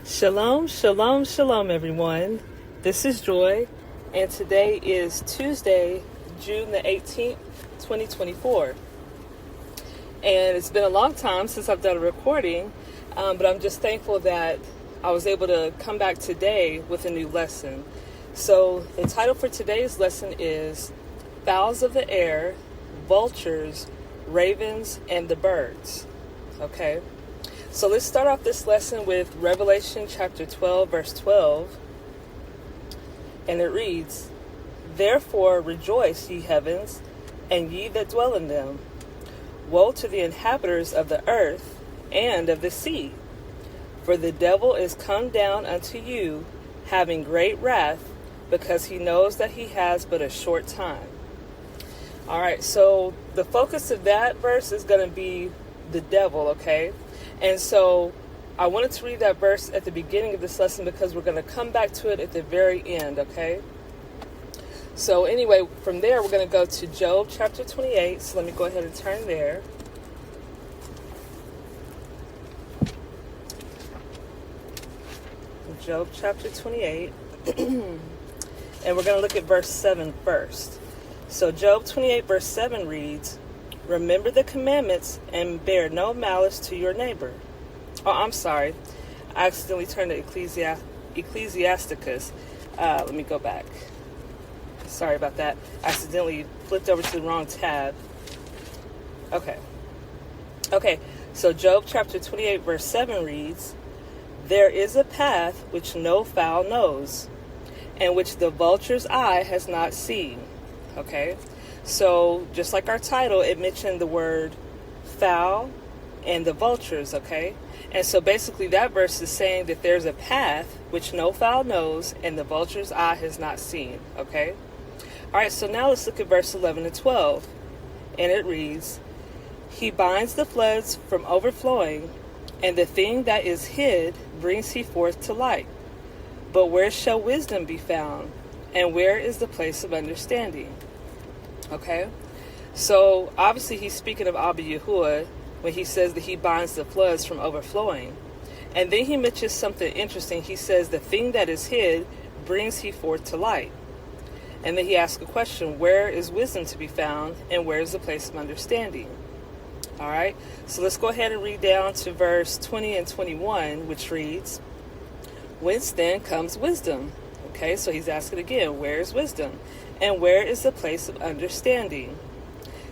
Shalom, shalom, shalom, everyone. This is Joy, and today is Tuesday, June the 18th, 2024. And it's been a long time since I've done a recording, but I'm just thankful that I was able to come back today with a new lesson. So the title for today's lesson is Fowls of the Air, Vultures, Ravens, and the Birds. Okay? So let's start off this lesson with Revelation chapter 12, verse 12. And it reads, "Therefore rejoice, ye heavens, and ye that dwell in them. Woe to the inhabitants of the earth and of the sea, for the devil is come down unto you, having great wrath, because he knows that he has but a short time." All right, so the focus of that verse is going to be the devil, okay? And so I wanted to read that verse at the beginning of this lesson because we're going to come back to it at the very end, okay? So anyway, from there we're going to go to Job chapter 28. So let me go ahead and turn there. Job chapter 28. And we're going to look at verse 7 first. So Job 28 verse 7 reads, "Remember the commandments and bear no malice to your neighbor." Oh, I'm sorry. I accidentally turned to Ecclesiasticus. Let me go back. Sorry about that. I accidentally flipped over to the wrong tab. Okay. So Job chapter 28 verse 7 reads, "There is a path which no fowl knows, and which the vulture's eye has not seen." Okay. So just like our title, it mentioned the word fowl and the vultures, okay? And so basically that verse is saying that there's a path which no fowl knows and the vulture's eye has not seen, okay? All right, so now let's look at verse 11 and 12. And it reads, "He binds the floods from overflowing, and the thing that is hid brings he forth to light. But where shall wisdom be found? And where is the place of understanding?" Okay, so obviously he's speaking of Abba Yahuwah when he says that he binds the floods from overflowing. And then he mentions something interesting. He says the thing that is hid brings he forth to light. And then he asks a question, where is wisdom to be found and where is the place of understanding? All right, so let's go ahead and read down to verse 20 and 21, which reads, "Whence then comes wisdom?" Okay, so he's asking again, where is wisdom? "And where is the place of understanding?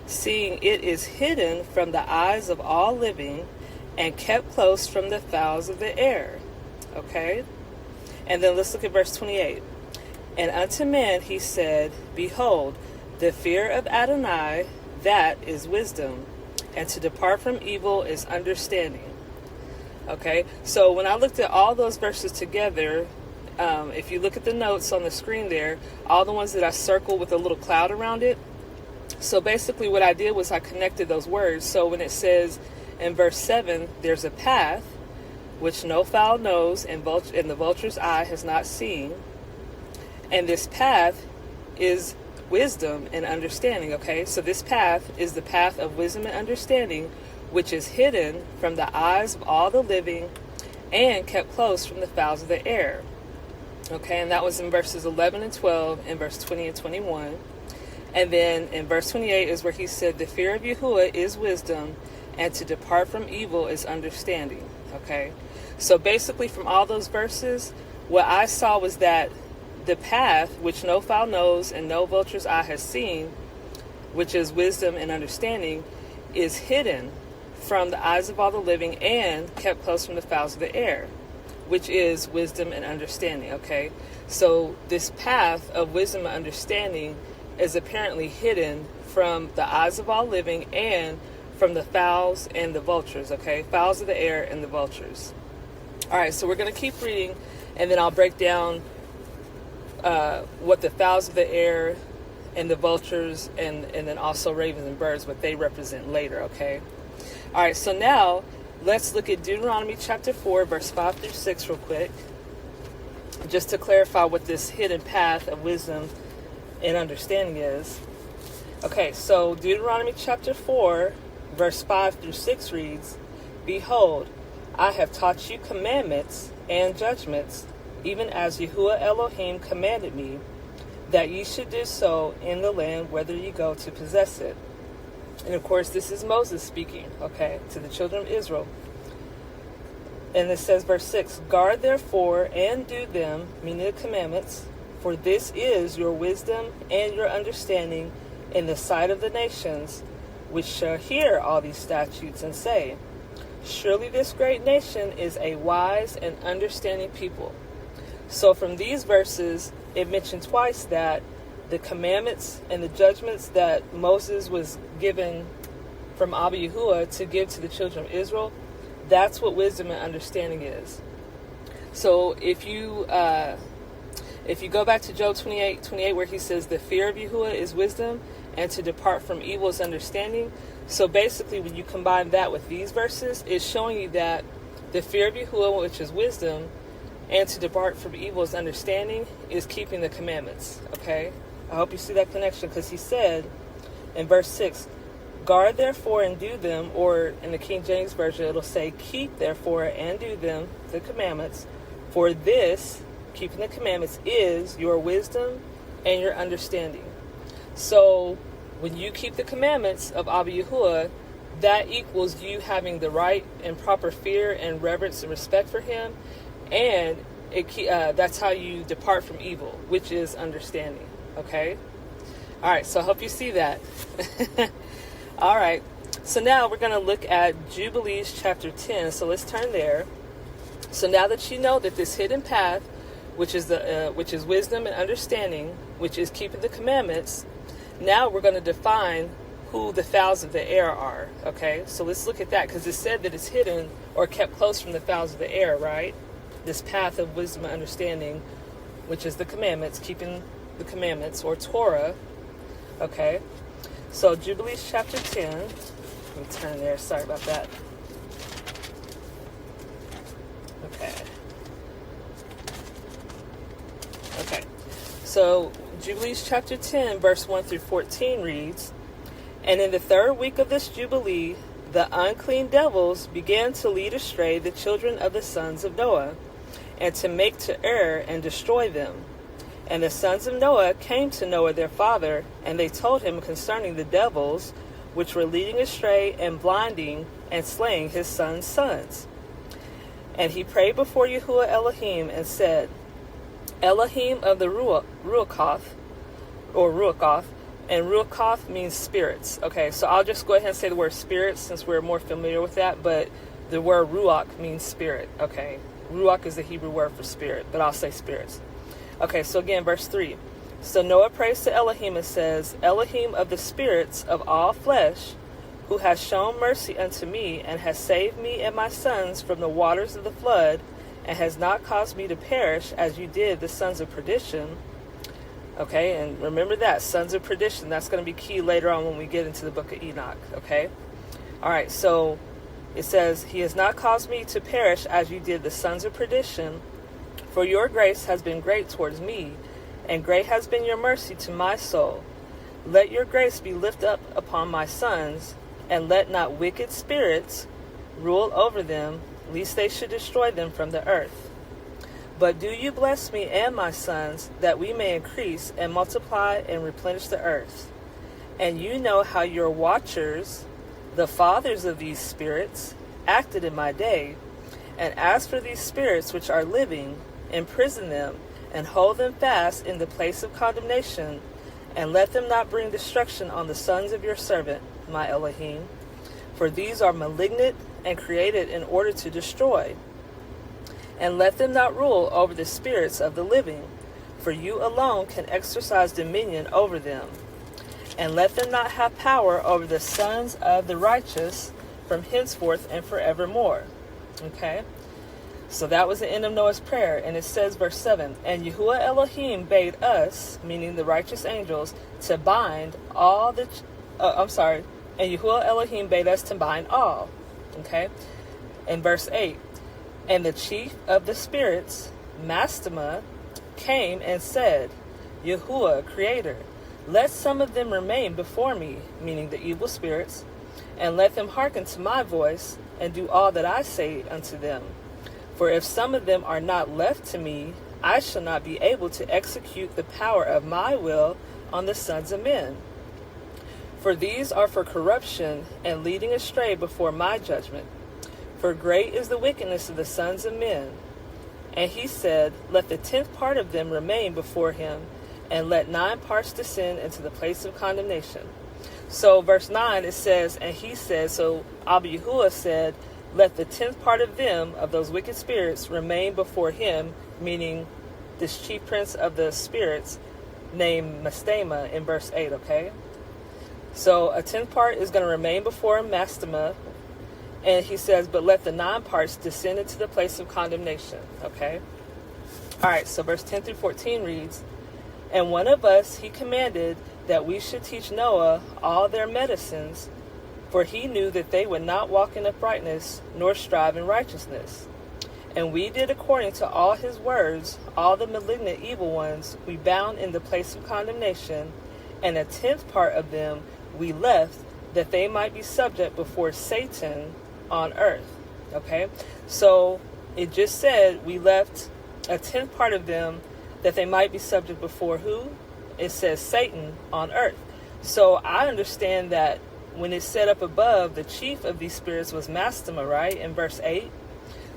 Seeing it is hidden from the eyes of all living and kept close from the fowls of the air." Okay? And then let's look at verse 28. "And unto man he said, Behold, the fear of Adonai, that is wisdom, and to depart from evil is understanding." Okay? So when I looked at all those verses together, if you look at the notes on the screen there, all the ones that I circled with a little cloud around it, so basically what I did was I connected those words. So when it says in verse 7, there's a path which no fowl knows and the vulture's eye has not seen, and this path is wisdom and understanding, okay? So this path is the path of wisdom and understanding, which is hidden from the eyes of all the living and kept close from the fowls of the air. Okay, and that was in verses 11 and 12 and verse 20 and 21. And then in verse 28 is where he said, "The fear of Yahuwah is wisdom, and to depart from evil is understanding." Okay, so basically from all those verses, what I saw was that the path which no fowl knows and no vulture's eye has seen, which is wisdom and understanding, is hidden from the eyes of all the living and kept close from the fowls of the air, which is wisdom and understanding, okay? So this path of wisdom and understanding is apparently hidden from the eyes of all living and from the fowls and the vultures, okay? Fowls of the air and the vultures. All right, so we're going to keep reading, and then I'll break down what the fowls of the air and the vultures and then also ravens and birds, what they represent later, okay? All right, so now let's look at Deuteronomy chapter 4, verse 5 through 6 real quick, just to clarify what this hidden path of wisdom and understanding is. Okay, so Deuteronomy chapter 4, verse 5 through 6 reads, "Behold, I have taught you commandments and judgments, even as Yahuwah Elohim commanded me, that ye should do so in the land whither ye go to possess it. And of course, this is Moses speaking, okay, to the children of Israel. And it says, verse 6, guard therefore and do them, meaning the commandments, for this is your wisdom and your understanding in the sight of the nations, which shall hear all these statutes and say, surely this great nation is a wise and understanding people. So from these verses, it mentioned twice that the commandments and the judgments that Moses was given from Abba Yahuwah to give to the children of Israel, that's what wisdom and understanding is. So if you go back to Job 28, where he says the fear of Yahuwah is wisdom and to depart from evil is understanding. So basically when you combine that with these verses, it's showing you that the fear of Yahuwah, which is wisdom, and to depart from evil is understanding, is keeping the commandments. Okay? I hope you see that connection, because he said in verse 6, guard therefore and do them, or in the King James Version it'll say keep therefore and do them, the commandments, for this, keeping the commandments, is your wisdom and your understanding. So when you keep the commandments of Abba Yahuwah, that equals you having the right and proper fear and reverence and respect for him, and that's how you depart from evil, which is understanding. Okay? All right, so I hope you see that. All right, so now we're going to look at Jubilees chapter 10. So let's turn there. So now that you know that this hidden path, which is wisdom and understanding, which is keeping the commandments, now we're going to define who the fowls of the air are. Okay, so let's look at that, because it said that it's hidden or kept close from the fowls of the air, right? This path of wisdom and understanding, which is the commandments, keeping the commandments, or Torah. Okay, so Jubilees chapter 10. Let me turn there. Sorry about that. Okay. So Jubilees chapter 10, verse 1 through 14 reads, and in the third week of this Jubilee, the unclean devils began to lead astray the children of the sons of Noah, and to make to err and destroy them. And the sons of Noah came to Noah their father, and they told him concerning the devils, which were leading astray and blinding and slaying his sons. And he prayed before Yahuwah Elohim and said, Elohim of the Ruachoth, or Ruachoth, and Ruachoth means spirits. Okay, so I'll just go ahead and say the word spirits since we're more familiar with that, but the word Ruach means spirit. Okay, Ruach is the Hebrew word for spirit, but I'll say spirits. Okay, so again, verse 3. So Noah prays to Elohim and says, Elohim of the spirits of all flesh, who has shown mercy unto me, and has saved me and my sons from the waters of the flood, and has not caused me to perish as you did the sons of perdition. Okay, and remember that, sons of perdition, that's going to be key later on when we get into the book of Enoch. Okay, all right, so it says, he has not caused me to perish as you did the sons of perdition, for your grace has been great towards me, and great has been your mercy to my soul. Let your grace be lifted up upon my sons, and let not wicked spirits rule over them, lest they should destroy them from the earth. But do you bless me and my sons, that we may increase and multiply and replenish the earth. And you know how your watchers, the fathers of these spirits, acted in my day. And as for these spirits which are living, imprison them, and hold them fast in the place of condemnation, and let them not bring destruction on the sons of your servant, my Elohim. For these are malignant and created in order to destroy. And let them not rule over the spirits of the living, for you alone can exercise dominion over them. And let them not have power over the sons of the righteous from henceforth and forevermore. Okay? So that was the end of Noah's prayer. And it says, verse 7, and Yahuwah Elohim bade us, meaning the righteous angels, to bind all the... and Yahuwah Elohim bade us to bind all. Okay? In verse 8, and the chief of the spirits, Mastema, came and said, Yahuwah, Creator, let some of them remain before me, meaning the evil spirits, and let them hearken to my voice, and do all that I say unto them. For if some of them are not left to me, I shall not be able to execute the power of my will on the sons of men. For these are for corruption and leading astray before my judgment. For great is the wickedness of the sons of men. And he said, let the 10th part of them remain before him, and let 9 parts descend into the place of condemnation. So verse 9, it says, and he said, so Abba Yahuwah said, let the 10th part of them, of those wicked spirits, remain before him, meaning this chief prince of the spirits named Mastema in verse 8, okay? So a 10th part is going to remain before him, Mastema, and he says, but let the 9 parts descend into the place of condemnation, okay? All right, so verse 10 through 14 reads, and one of us he commanded that we should teach Noah all their medicines, for he knew that they would not walk in uprightness, nor strive in righteousness. And we did according to all his words, all the malignant evil ones we bound in the place of condemnation, and a 10th part of them we left, that they might be subject before Satan on earth. Okay, so it just said we left a 10th part of them that they might be subject before who? It says Satan on earth. So I understand that when it's set up above, the chief of these spirits was Mastema, right, in verse 8.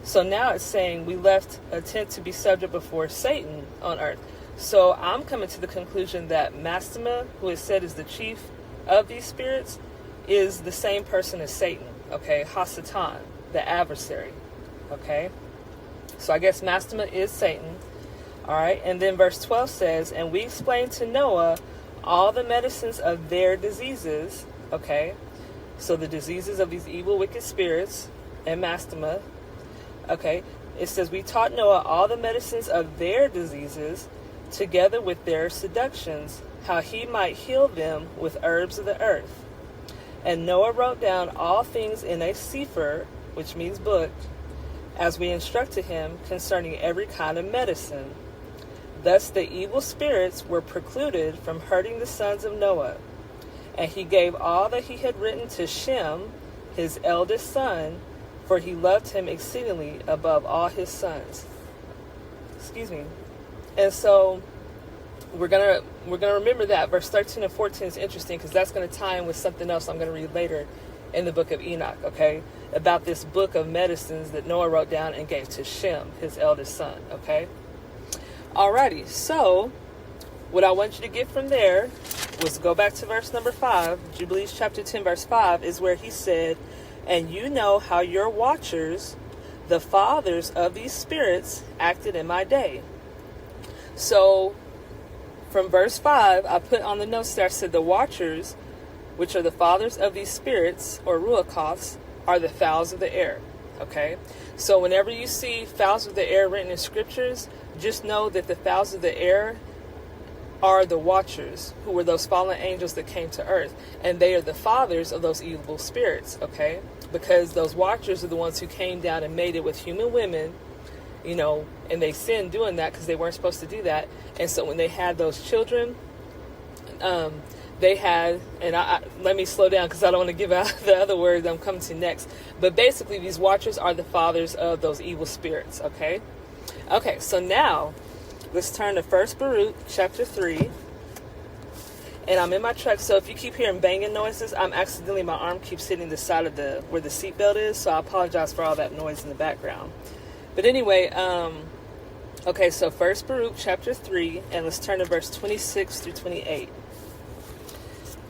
So now it's saying we left a 10th to be subject before Satan on earth. So I'm coming to the conclusion that Mastema, who is said is the chief of these spirits, is the same person as Satan, okay, Hasatan, the adversary, okay. So I guess Mastema is Satan, all right. And then verse 12 says, and we explained to Noah all the medicines of their diseases, okay. So the diseases of these evil, wicked spirits and Mastema, okay. It says we taught Noah all the medicines of their diseases, together with their seductions, how he might heal them with herbs of the earth. And Noah wrote down all things in a sefer, which means book, as we instructed him concerning every kind of medicine. Thus the evil spirits were precluded from hurting the sons of Noah. And he gave all that he had written to Shem, his eldest son, for he loved him exceedingly above all his sons. Excuse me. And so we're gonna remember that verse 13 and 14 is interesting, because that's going to tie in with something else I'm going to read later in the book of Enoch, okay, about this book of medicines that Noah wrote down and gave to Shem, his eldest son, okay. Alrighty, so what I want you to get from there was go back to verse number 5. Jubilees chapter 10 verse 5 is where he said, and you know how your watchers, the fathers of these spirits, acted in my day. So from verse 5, I put on the notes there, I said the watchers, which are the fathers of these spirits, or ruachoths, are the fowls of the air. Okay? So whenever you see fowls of the air written in scriptures, just know that the fowls of the air are the watchers, who were those fallen angels that came to earth. And they are the fathers of those evil spirits, okay? Because those watchers are the ones who came down and mated with human women, you know, and they sinned doing that because they weren't supposed to do that. And so when they had those children, they had, and let me slow down because I don't want to give out the other word that I'm coming to next. But basically, these watchers are the fathers of those evil spirits, okay? Okay, so now let's turn to 1 Baruch chapter 3. And I'm in my truck, so if you keep hearing banging noises, my arm keeps hitting the side of where the seatbelt is, so I apologize for all that noise in the background. But anyway, okay, so 1 Baruch chapter 3, and let's turn to verse 26 through 28.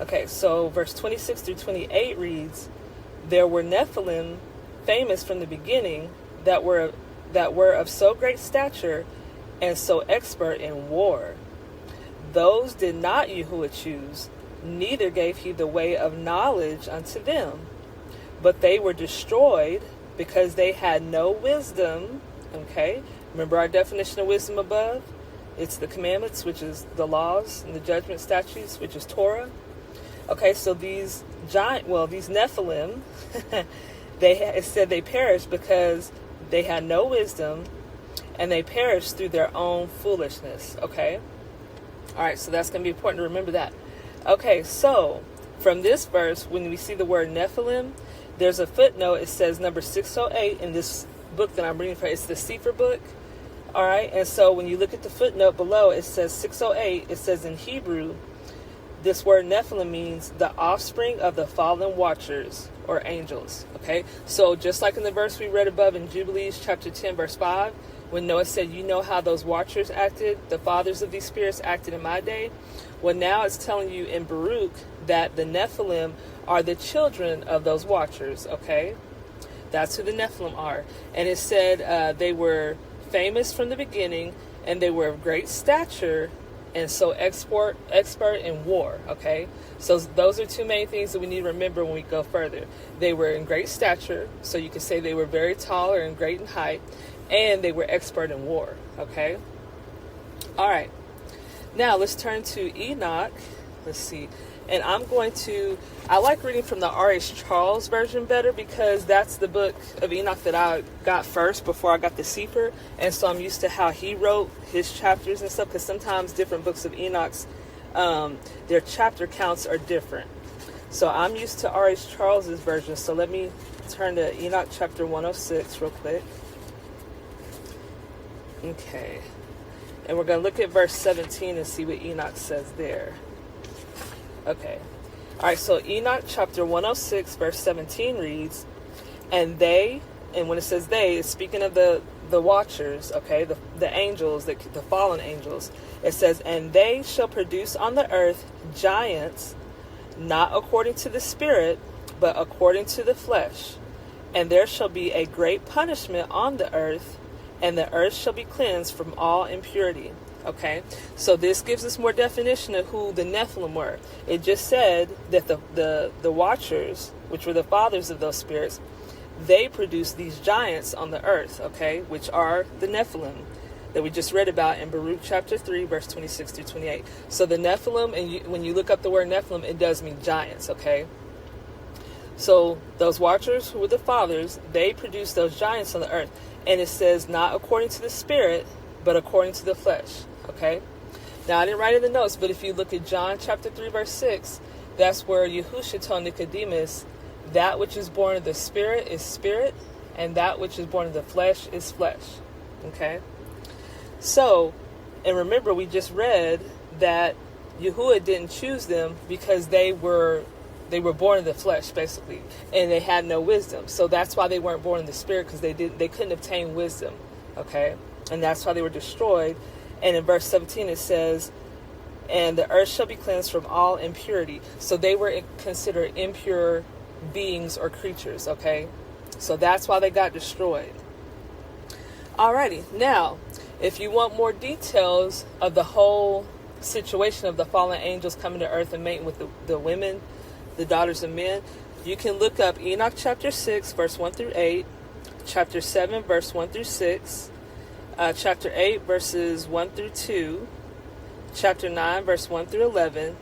Okay, so verse 26 through 28 reads, there were Nephilim famous from the beginning that were of so great stature and so expert in war. Those did not Yahuwah choose, neither gave he the way of knowledge unto them. But they were destroyed because they had no wisdom. Okay, remember our definition of wisdom above? It's the commandments, which is the laws, and the judgment statutes, which is Torah. Okay, so these Nephilim, it said they perished because they had no wisdom, and they perished through their own foolishness. Okay, all right, so that's going to be important to remember that. Okay, so from this verse, when we see the word Nephilim, there's a footnote. It says number 608 in this book that I'm reading from. It's the Sefer book. All right. And so when you look at the footnote below, it says 608. It says in Hebrew, this word Nephilim means the offspring of the fallen watchers or angels. Okay. So just like in the verse we read above in Jubilees chapter 10, verse 5, when Noah said, you know how those watchers acted, the fathers of these spirits acted in my day. Well, now it's telling you in Baruch that the Nephilim are the children of those watchers, okay? That's who the Nephilim are. And it said they were famous from the beginning, and they were of great stature, and so expert in war, okay? So those are two main things that we need to remember when we go further. They were in great stature, so you could say they were very tall or in great in height, and they were expert in war, okay? All right. Now, let's turn to Enoch. Let's see. And I like reading from the R.H. Charles version better because that's the book of Enoch that I got first before I got the Sefer. And so I'm used to how he wrote his chapters and stuff, because sometimes different books of Enoch's, their chapter counts are different. So I'm used to R.H. Charles's version. So let me turn to Enoch chapter 106 real quick. Okay. And we're going to look at verse 17 and see what Enoch says there. Okay. All right, so Enoch chapter 106, verse 17 reads, and when it says they, it's speaking of the watchers, okay, the angels, the fallen angels. It says, and they shall produce on the earth giants, not according to the spirit, but according to the flesh. And there shall be a great punishment on the earth, and the earth shall be cleansed from all impurity. Okay, so this gives us more definition of who the Nephilim were. It just said that the watchers, which were the fathers of those spirits, they produced these giants on the earth, okay, which are the Nephilim that we just read about in Baruch chapter 3, verse 26 through 28. So the Nephilim, and when you look up the word Nephilim, it does mean giants, okay? So those watchers who were the fathers, they produced those giants on the earth. And it says, not according to the spirit, but according to the flesh. Okay? Now, I didn't write in the notes, but if you look at John chapter 3, verse 6, that's where Yahushua told Nicodemus, that which is born of the spirit is spirit, and that which is born of the flesh is flesh. Okay? So, and remember, we just read that Yahuwah didn't choose them because they were born of the flesh, basically, and they had no wisdom. So that's why they weren't born in the spirit, because they couldn't obtain wisdom. Okay? And that's why they were destroyed. And in verse 17 it says, and the earth shall be cleansed from all impurity. So they were considered impure beings or creatures, okay? So that's why they got destroyed. Alrighty, now, if you want more details of the whole situation of the fallen angels coming to earth and mating with the women, the daughters of men, you can look up Enoch chapter 6, verse 1 through 8, chapter 7, verse 1 through 6, chapter 8, verses 1 through 2, chapter 9, verse 1 through 11,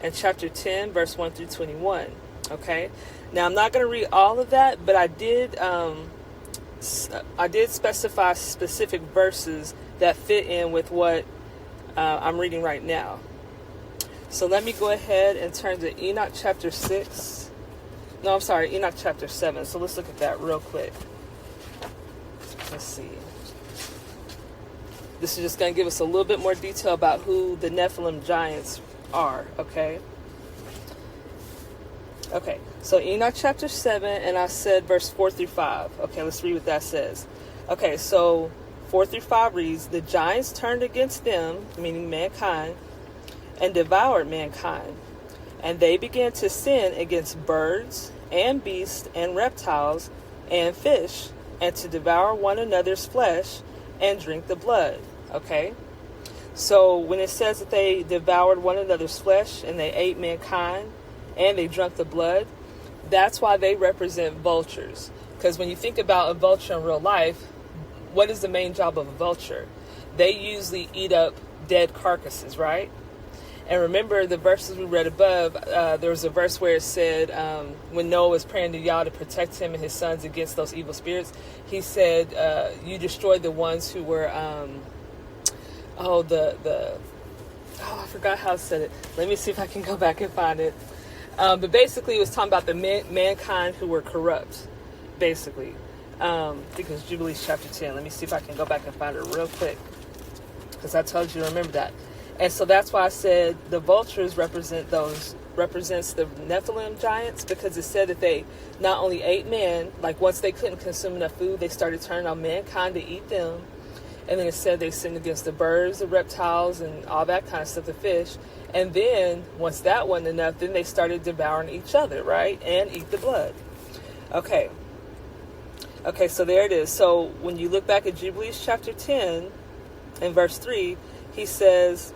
and chapter 10, verse 1 through 21. Okay? Now, I'm not going to read all of that, but I did specify specific verses that fit in with what I'm reading right now. So let me go ahead and turn to Enoch chapter 6. No, I'm sorry, Enoch chapter 7. So let's look at that real quick. Let's see. This is just going to give us a little bit more detail about who the Nephilim giants are, okay? Okay, so Enoch chapter 7, and I said verse 4 through 5. Okay, let's read what that says. Okay, so 4 through 5 reads, the giants turned against them, meaning mankind, and devoured mankind. And they began to sin against birds and beasts and reptiles and fish, and to devour one another's flesh and drink the blood. Okay? So when it says that they devoured one another's flesh and they ate mankind and they drank the blood, that's why they represent vultures. Because when you think about a vulture in real life, what is the main job of a vulture? They usually eat up dead carcasses, right? And remember the verses we read above, there was a verse where it said, when Noah was praying to Yah to protect him and his sons against those evil spirits, he said, you destroyed the ones who were, I forgot how it said it. Let me see if I can go back and find it. But basically, it was talking about the mankind who were corrupt, basically. I think it was Jubilees chapter 10. Let me see if I can go back and find it real quick, because I told you to remember that. And so that's why I said the vultures represents the Nephilim giants, because it said that they not only ate men, like once they couldn't consume enough food, they started turning on mankind to eat them. And then it said they sinned against the birds, the reptiles, and all that kind of stuff, the fish. And then once that wasn't enough, then they started devouring each other, right? And eat the blood. Okay, so there it is. So when you look back at Jubilees chapter 10 and verse 3, he says,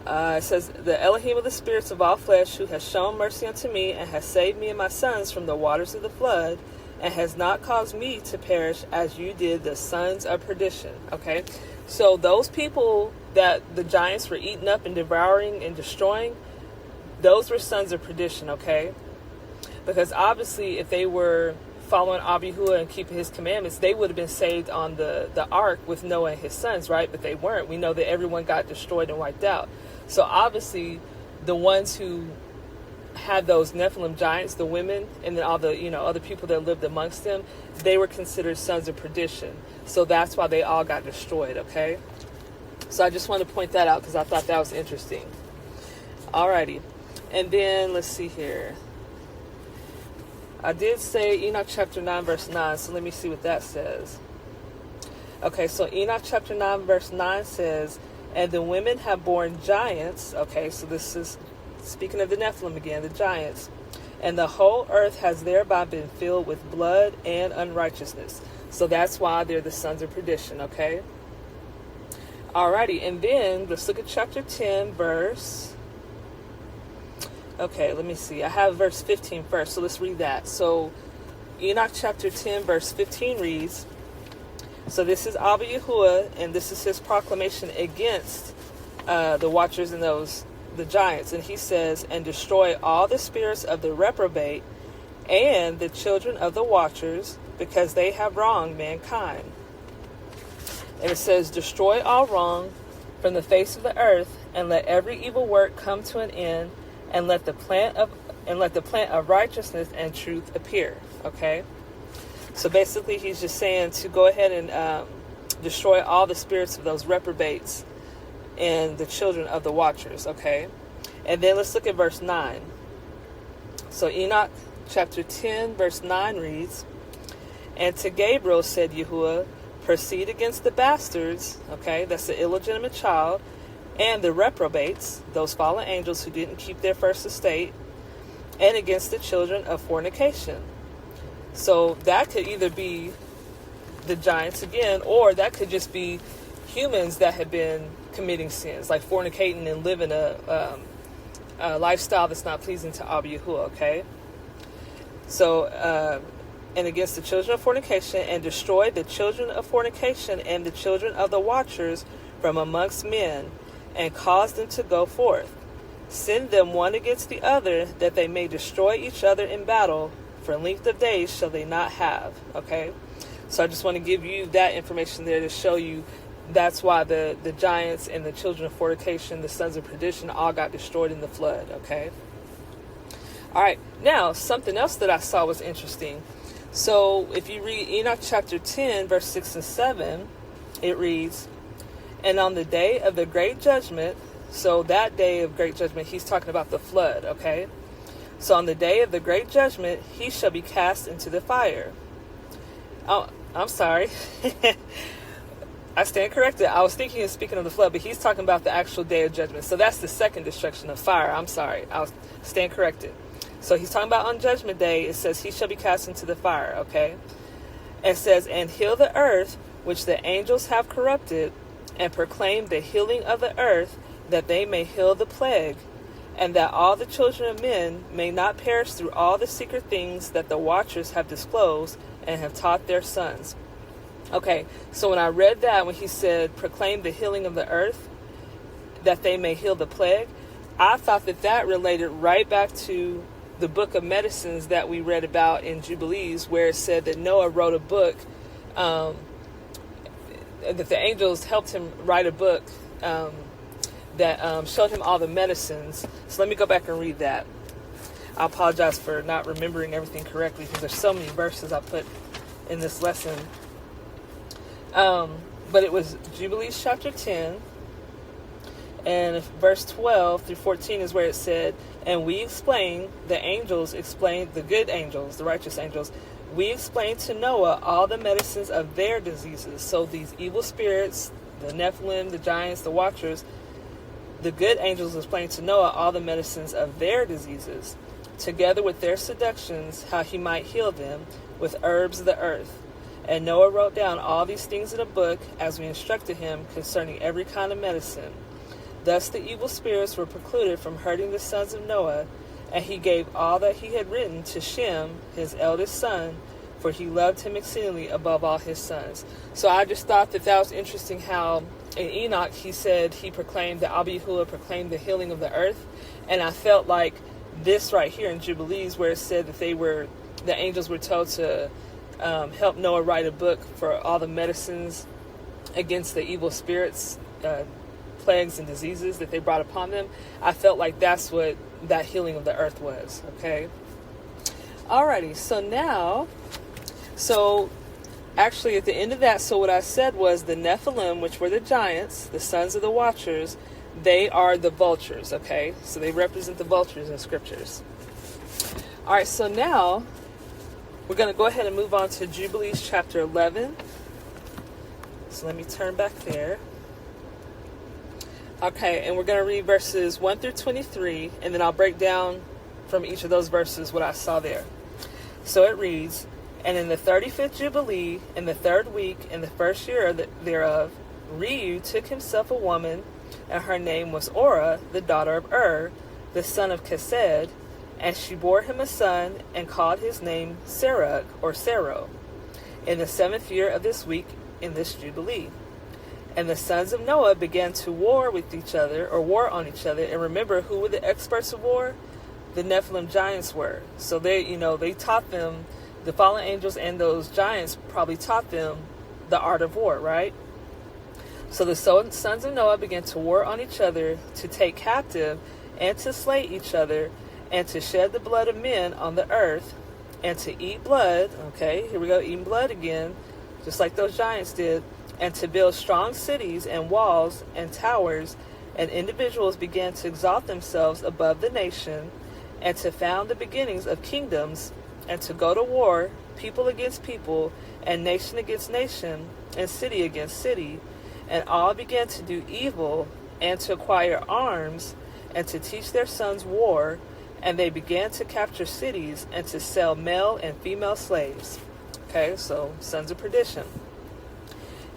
it says, the Elohim of the spirits of all flesh, who has shown mercy unto me, and has saved me and my sons from the waters of the flood, and has not caused me to perish as you did the sons of perdition. Okay, so those people that the giants were eating up and devouring and destroying, those were sons of perdition, okay? Because obviously if they were following Abihu and keeping his commandments, they would have been saved on the ark with Noah and his sons, right? But they weren't. We know that everyone got destroyed and wiped out. So obviously the ones who had those Nephilim giants, the women, and then all the other people that lived amongst them, they were considered sons of perdition. So that's why they all got destroyed, okay? So I just want to point that out because I thought that was interesting. Alrighty. And then let's see here. I did say Enoch chapter 9 verse 9, so let me see what that says. Okay, so Enoch chapter 9 verse 9 says, and the women have borne giants. Okay, so this is speaking of the Nephilim again, the giants. And the whole earth has thereby been filled with blood and unrighteousness. So that's why they're the sons of perdition, okay? Alrighty, and then let's look at chapter 10, verse... Okay, let me see. I have verse 15 first, so let's read that. So Enoch chapter 10, verse 15 reads, so this is Abba Yahuwah, and this is his proclamation against the watchers and the giants. And he says, and destroy all the spirits of the reprobate and the children of the watchers, because they have wronged mankind. And it says, destroy all wrong from the face of the earth, and let every evil work come to an end, and let the plant of righteousness and truth appear. Okay? So basically he's just saying to go ahead and destroy all the spirits of those reprobates and the children of the watchers. Okay? And then let's look at verse 9. So Enoch chapter 10 verse 9 reads, and to Gabriel said Yahuwah, proceed against the bastards, okay, that's the illegitimate child, and the reprobates, those fallen angels who didn't keep their first estate, and against the children of fornication. So that could either be the giants again, or that could just be humans that have been committing sins, like fornicating and living a lifestyle that's not pleasing to Abba Yahuwah, okay? So, and against the children of fornication, and destroy the children of fornication and the children of the watchers from amongst men, and cause them to go forth. Send them one against the other, that they may destroy each other in battle. For length of days shall they not have. Okay? So I just want to give you that information there to show you that's why the giants and the children of fornication, the sons of perdition, all got destroyed in the flood. Okay? All right. Now, something else that I saw was interesting. So if you read Enoch chapter 10, verse 6 and 7, it reads, and on the day of the great judgment, so that day of great judgment, he's talking about the flood, okay? So on the day of the great judgment, he shall be cast into the fire. Oh, I'm sorry. I stand corrected. I was thinking of speaking of the flood, but he's talking about the actual day of judgment. So that's the second destruction of fire. I'm sorry. I'll stand corrected. So he's talking about on judgment day, it says he shall be cast into the fire, okay? It says, and heal the earth, which the angels have corrupted, and proclaim the healing of the earth, that they may heal the plague, and that all the children of men may not perish through all the secret things that the watchers have disclosed and have taught their sons. Okay, so when I read that, when he said, proclaim the healing of the earth, that they may heal the plague, I thought that related right back to the book of medicines that we read about in Jubilees, where it said that Noah wrote a book, that the angels helped him write a book that showed him all the medicines. So let me go back and read that. I apologize for not remembering everything correctly because there's so many verses I put in this lesson. But it was Jubilees chapter 10, and verse 12 through 14 is where it said, and we explained, the angels explained, the good angels, the righteous angels, we explained to Noah all the medicines of their diseases. So these evil spirits, the Nephilim, the giants, the watchers, the good angels explained to Noah all the medicines of their diseases, together with their seductions, how he might heal them with herbs of the earth. And Noah wrote down all these things in a book, as we instructed him concerning every kind of medicine. Thus the evil spirits were precluded from hurting the sons of Noah, and he gave all that he had written to Shem, his eldest son, for he loved him exceedingly above all his sons. So I just thought that was interesting how in Enoch he said he proclaimed, the Abihua proclaimed the healing of the earth. And I felt like this right here in Jubilees, where it said that the angels were told to help Noah write a book for all the medicines against the evil spirits, plagues and diseases that they brought upon them. I felt like that's what that healing of the earth was. Okay. Alrighty. So actually at the end of that, so what I said was the Nephilim, which were the giants, the sons of the watchers, they are the vultures. Okay. So they represent the vultures in scriptures. All right. So now we're going to go ahead and move on to Jubilees chapter 11. So let me turn back there. Okay, and we're going to read verses 1 through 23, and then I'll break down from each of those verses what I saw there. So it reads, and in the 35th Jubilee, in the 3rd week, in the 1st year thereof, Reu took himself a woman, and her name was Orah, the daughter of the son of Chesed, and she bore him a son, and called his name Serug, or Sero, in the 7th year of this week, in this Jubilee. And the sons of Noah began to war with each other, or war on each other. And remember, who were the experts of war? The Nephilim giants were. So they taught them, the fallen angels and those giants probably taught them the art of war, right? So the sons of Noah began to war on each other, to take captive, and to slay each other, and to shed the blood of men on the earth, and to eat blood. Okay, here we go, eating blood again, just like those giants did. And to build strong cities and walls and towers, and individuals began to exalt themselves above the nation, and to found the beginnings of kingdoms, and to go to war, people against people, and nation against nation, and city against city. And all began to do evil, and to acquire arms, and to teach their sons war, and they began to capture cities, and to sell male and female slaves. Okay, so sons of perdition.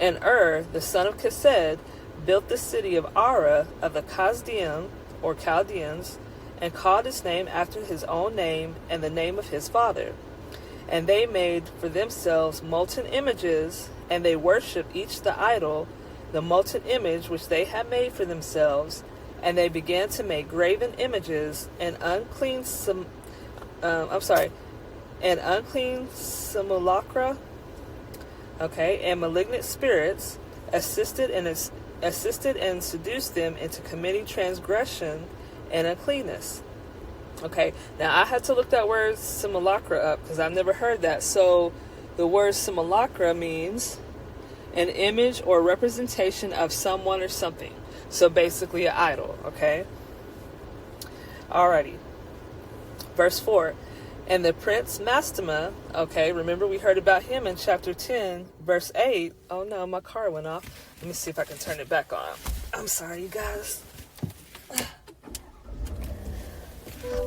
And the son of Chesed, built the city of Ara of the Chazdean, or Chaldeans, and called its name after his own name and the name of his father. And they made for themselves molten images, and they worshipped each the idol, the molten image which they had made for themselves, and they began to make graven images and unclean simulacra. Okay, and malignant spirits assisted and seduced them into committing transgression and uncleanness. Okay, now I had to look that word simulacra up because I've never heard that. So the word simulacra means an image or representation of someone or something. So basically an idol. Okay. Alrighty. Verse 4. And the prince Mastema, okay, remember we heard about him in chapter 10, verse 8. Oh no, my car went off. Let me see if I can turn it back on. I'm sorry, you guys.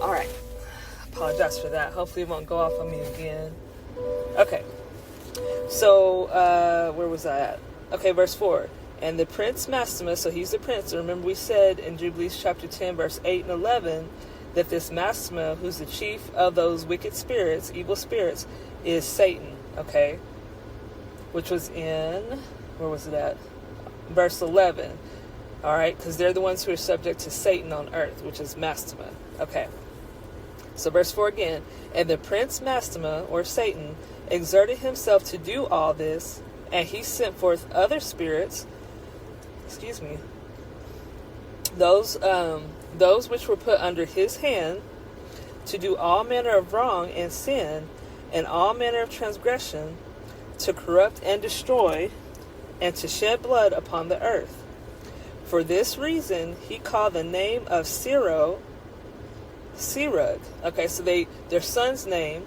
All right. Apologize for that. Hopefully it won't go off on me again. Okay. So, where was I at? Okay, verse 4. And the prince Mastema, so he's the prince. Remember we said in Jubilees chapter 10, verse 8 and 11, that this Mastema, who's the chief of those wicked spirits, evil spirits, is Satan, okay? Which was in, where was it at? Verse 11, all right? Because they're the ones who are subject to Satan on earth, which is Mastema, okay? So verse 4 again, and the prince Mastema, or Satan, exerted himself to do all this, and he sent forth other spirits, those which were put under his hand, to do all manner of wrong and sin, and all manner of transgression, to corrupt and destroy, and to shed blood upon the earth. For this reason he called the name of Serug. Okay, so their son's name,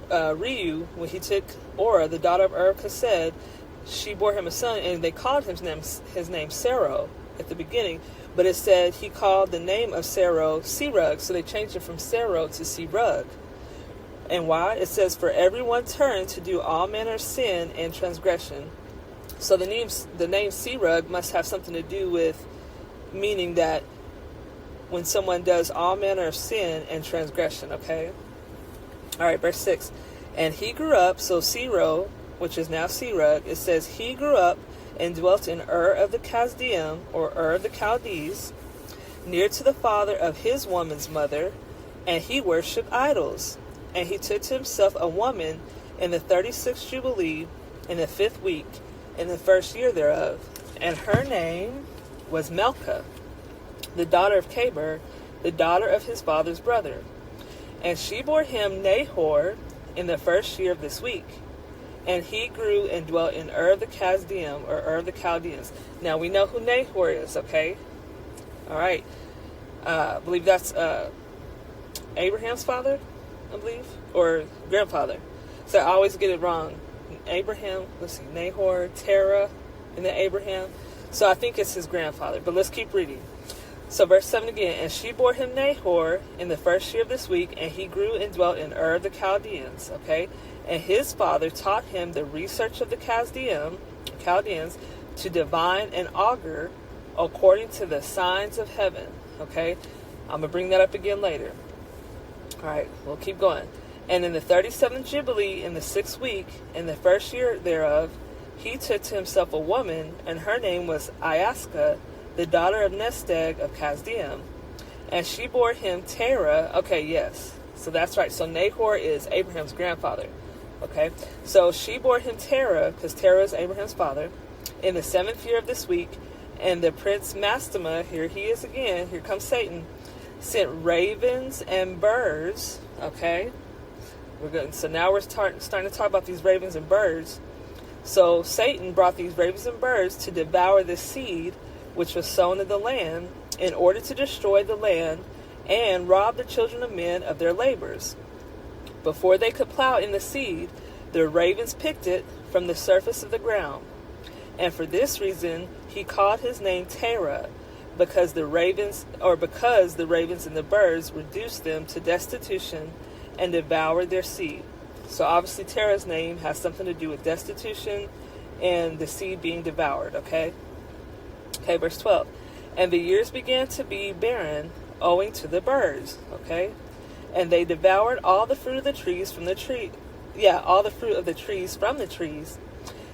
Reu, when he took Orah, the daughter of Ur-Kased, she bore him a son, and they called his name Serug at the beginning, but it said he called the name of Serug Serug, so they changed it from Serug to Serug. And why? It says, for everyone turned to do all manner of sin and transgression. So the name Serug must have something to do with meaning that when someone does all manner of sin and transgression, okay? All right, verse 6. And he grew up, so Serug, which is now Serug, it says he grew up and dwelt in Ur of the Chaldean, or Ur of the Chaldees, near to the father of his woman's mother, and he worshipped idols. And he took to himself a woman in the 36th Jubilee, in the 5th week, in the 1st year thereof. And her name was Melchah, the daughter of Cabir, the daughter of his father's brother. And she bore him Nahor in the 1st year of this week. And he grew and dwelt in Ur of the Chaldean, or Ur of the Chaldeans. Now we know who Nahor is, okay? All right. I believe that's Abraham's father, I believe, or grandfather. So I always get it wrong. Abraham, let's see, Nahor, Terah, and then Abraham. So I think it's his grandfather, but let's keep reading. So verse 7 again, and she bore him Nahor in the 1st year of this week, and he grew and dwelt in Ur of the Chaldeans, okay? And his father taught him the research of the Chaldeans to divine and augur according to the signs of heaven, okay? I'm going to bring that up again later. All right, we'll keep going. And in the 37th Jubilee, in the 6th week, in the 1st year thereof, he took to himself a woman, and her name was Iaska, the daughter of Nesteg of Chaldean. And she bore him Terah. Okay, yes. So that's right. So Nahor is Abraham's grandfather. Okay. So she bore him Terah, because Terah is Abraham's father, in the 7th year of this week. And the prince Mastema, here he is again, here comes Satan, sent ravens and birds. Okay. We're good. So now we're starting to talk about these ravens and birds. So Satan brought these ravens and birds to devour the seed which was sown in the land, in order to destroy the land and rob the children of men of their labors. Before they could plow in the seed, the ravens picked it from the surface of the ground. And for this reason he called his name Terah, because the ravens and the birds reduced them to destitution and devoured their seed. So obviously Terah's name has something to do with destitution and the seed being devoured, okay? Okay, verse 12. And the years began to be barren owing to the birds, okay? And they devoured all the fruit of the trees from the tree. Yeah, all the fruit of the trees from the trees.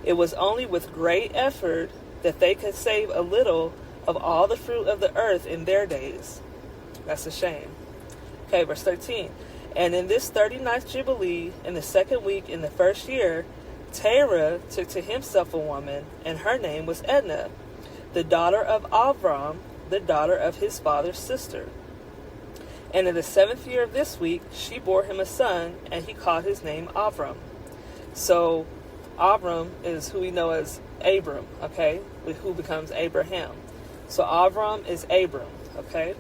It was only with great effort that they could save a little of all the fruit of the earth in their days. That's a shame. Okay, verse 13. And in this 39th Jubilee, in the 2nd week, in the 1st year, Terah took to himself a woman, and her name was Edna, the daughter of Avram, the daughter of his father's sister. And in the 7th year of this week, she bore him a son, and he called his name Avram. So Avram is who we know as Abram, okay, who becomes Abraham. So Avram is Abram, okay.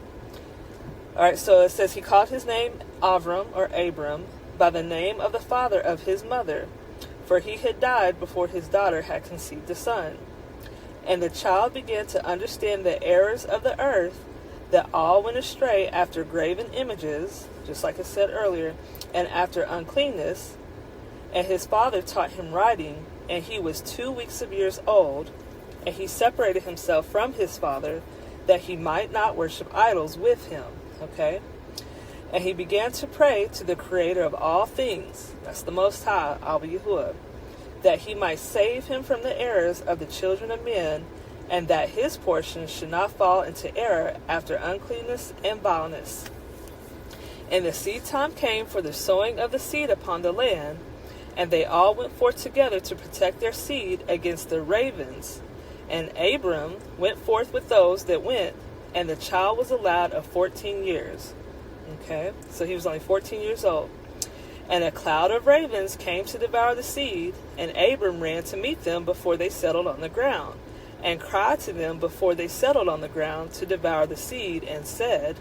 All right, so it says he called his name Avram, or Abram, by the name of the father of his mother, for he had died before his daughter had conceived a son. And the child began to understand the errors of the earth, that all went astray after graven images, just like I said earlier, and after uncleanness. And his father taught him writing, and he was 2 weeks of years old, and he separated himself from his father, that he might not worship idols with him. Okay? And he began to pray to the Creator of all things, that's the Most High, Abba Yahuwah, that he might save him from the errors of the children of men, and that his portion should not fall into error after uncleanness and vileness. And the seed time came for the sowing of the seed upon the land, and they all went forth together to protect their seed against the ravens. And Abram went forth with those that went, and the child was a lad of 14 years. Okay, so he was only 14 years old. And a cloud of ravens came to devour the seed, and Abram ran to meet them before they settled on the ground, and cried to them before they settled on the ground to devour the seed, and said,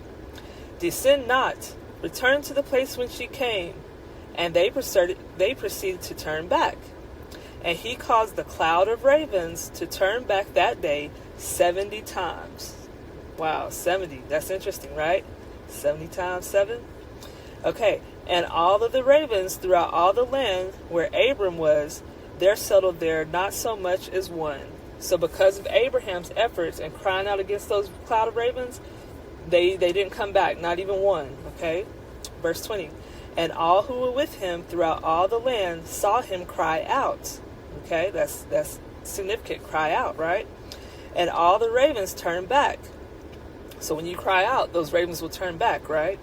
Descend not, return to the place whence ye came. And they proceeded to turn back. And he caused the cloud of ravens to turn back that day 70 times. Wow, 70. That's interesting, right? 70 times 7? Okay, and all of the ravens throughout all the land where Abram was, there settled there not so much as one. So because of Abraham's efforts and crying out against those cloud of ravens, they didn't come back, not even one. Okay, verse 20. And all who were with him throughout all the land saw him cry out. Okay, that's significant, cry out, right? And all the ravens turned back. So when you cry out, those ravens will turn back, right?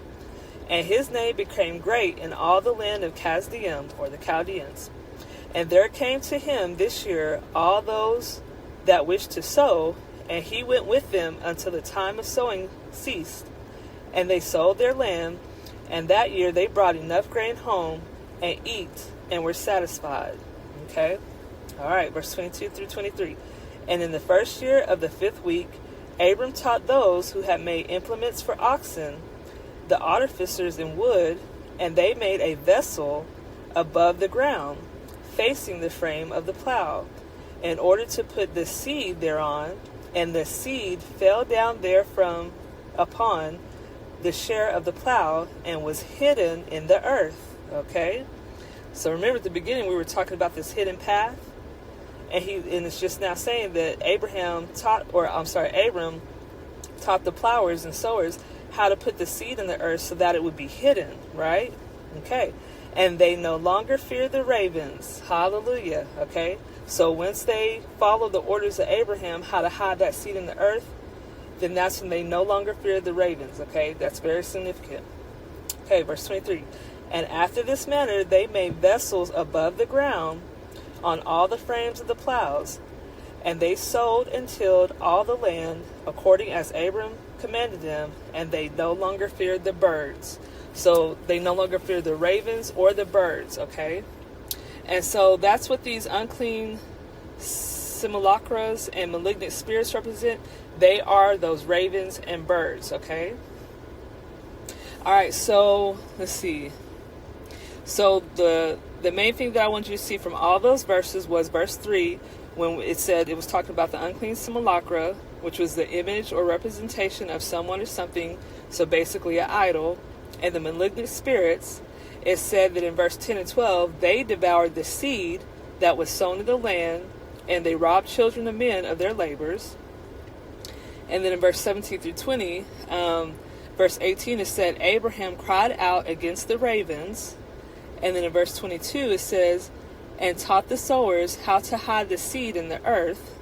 And his name became great in all the land of Kasdim, or the Chaldeans. And there came to him this year all those that wished to sow, and he went with them until the time of sowing ceased. And they sold their land, and that year they brought enough grain home and eat, and were satisfied. Okay? All right, verse 22 through 23. And in the first year of the 5th week, Abram taught those who had made implements for oxen, the artificers in wood, and they made a vessel above the ground, facing the frame of the plow, in order to put the seed thereon, and the seed fell down therefrom upon the share of the plow, and was hidden in the earth. Okay? So remember at the beginning we were talking about this hidden path, and it's just now saying that Abram taught the plowers and sowers how to put the seed in the earth so that it would be hidden, right? Okay. And they no longer fear the ravens. Hallelujah. Okay. So once they follow the orders of Abraham, how to hide that seed in the earth, then that's when they no longer fear the ravens. Okay. That's very significant. Okay. Verse 23. And after this manner, they made vessels above the ground on all the frames of the plows. And they sowed and tilled all the land according as Abram commanded them, and they no longer feared the birds. So they no longer fear the ravens or the birds, okay? And so that's what these unclean simulacras and malignant spirits represent. They are those ravens and birds, okay? All right, so let's see. So the main thing that I want you to see from all those verses was verse 3, when it said it was talking about the unclean simulacra, which was the image or representation of someone or something, so basically an idol, and the malignant spirits. It said that in verse 10 and 12, they devoured the seed that was sown in the land, and they robbed children of men of their labors. And then in verse 17 through 20, verse 18, it said, Abraham cried out against the ravens. And then in verse 22, it says, and taught the sowers how to hide the seed in the earth.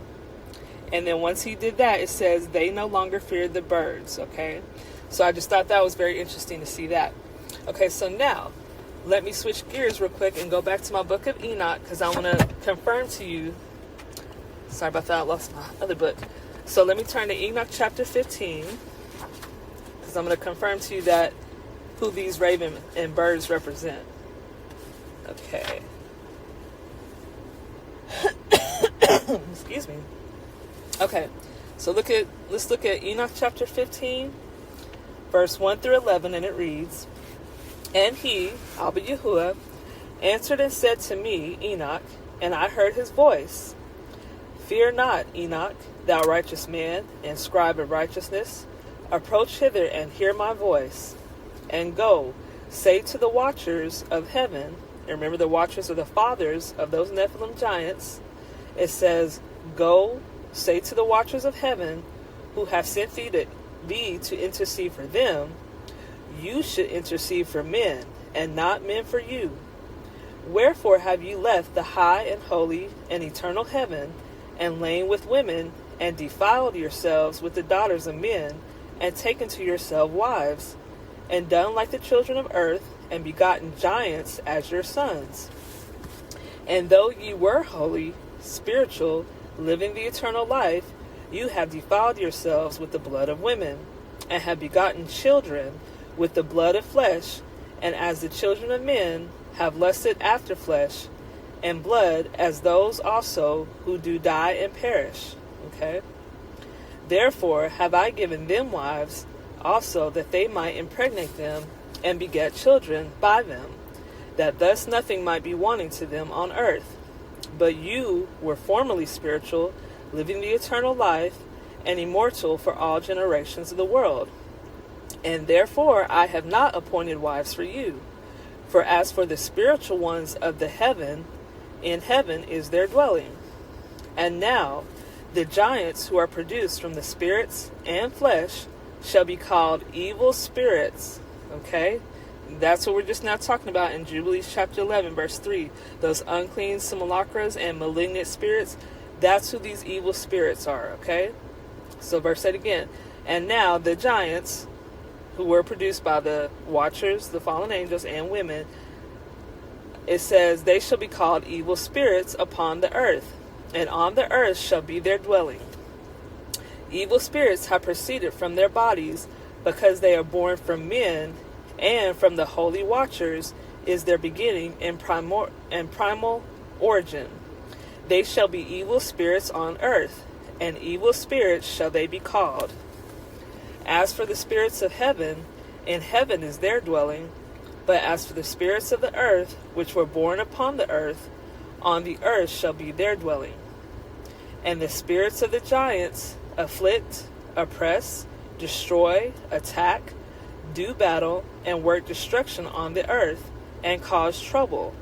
And then once he did that, it says they no longer feared the birds, okay? So I just thought that was very interesting to see that. Okay, so now, let me switch gears real quick and go back to my book of Enoch, because I want to confirm to you. Sorry about that, I lost my other book. So let me turn to Enoch chapter 15, because I'm going to confirm to you that who these raven and birds represent. Okay. Excuse me. Okay, so let's look at Enoch chapter 15, verse 1 through 11, and it reads, And he, Abba Yahuwah, answered and said to me, Enoch, and I heard his voice, Fear not, Enoch, thou righteous man, and scribe of righteousness, approach hither and hear my voice, and go, say to the watchers of heaven, and remember the watchers are the fathers of those Nephilim giants. It says, Go, say to the watchers of heaven, who have sent thee to intercede for them, you should intercede for men, and not men for you. Wherefore have you left the high and holy and eternal heaven, and lain with women, and defiled yourselves with the daughters of men, and taken to yourselves wives, and done like the children of earth, and begotten giants as your sons? And though ye were holy, spiritual, living the eternal life, You have defiled yourselves with the blood of women, and have begotten children with the blood of flesh, and as the children of men have lusted after flesh and blood, as those also who do die and perish. Okay? Therefore have I given them wives also, that they might impregnate them and beget children by them, that thus nothing might be wanting to them on earth. But you were formerly spiritual, living the eternal life, and immortal for all generations of the world. And therefore I have not appointed wives for you. For as for the spiritual ones of the heaven, in heaven is their dwelling. And now the giants who are produced from the spirits and flesh shall be called evil spirits. Okay? That's what we're just now talking about in Jubilees chapter 11, verse 3. Those unclean simulacras and malignant spirits, that's who these evil spirits are, okay? So verse 8 again. And now the giants who were produced by the watchers, the fallen angels, and women, it says, they shall be called evil spirits upon the earth, and on the earth shall be their dwelling. Evil spirits have proceeded from their bodies, because they are born from men, and from the holy watchers is their beginning and primal origin. They shall be evil spirits on earth, and evil spirits shall they be called. As for the spirits of heaven, in heaven is their dwelling. But as for the spirits of the earth, which were born upon the earth, on the earth shall be their dwelling. And the spirits of the giants afflict, oppress, destroy, attack, do battle, and work destruction on the earth, and cause trouble.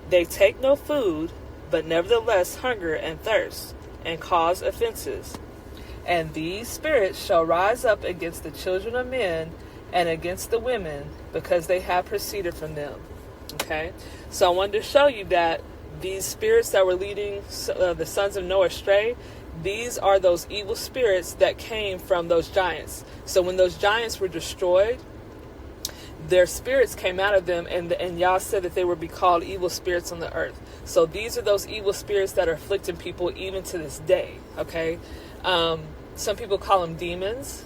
They take no food, but nevertheless hunger and thirst, and cause offenses. And these spirits shall rise up against the children of men and against the women, because they have proceeded from them. Okay? So I wanted to show you that these spirits that were leading the sons of Noah astray, these are those evil spirits that came from those giants. So when those giants were destroyed, their spirits came out of them, and Yah said that they would be called evil spirits on the earth. So these are those evil spirits that are afflicting people even to this day. Okay? Some people call them demons,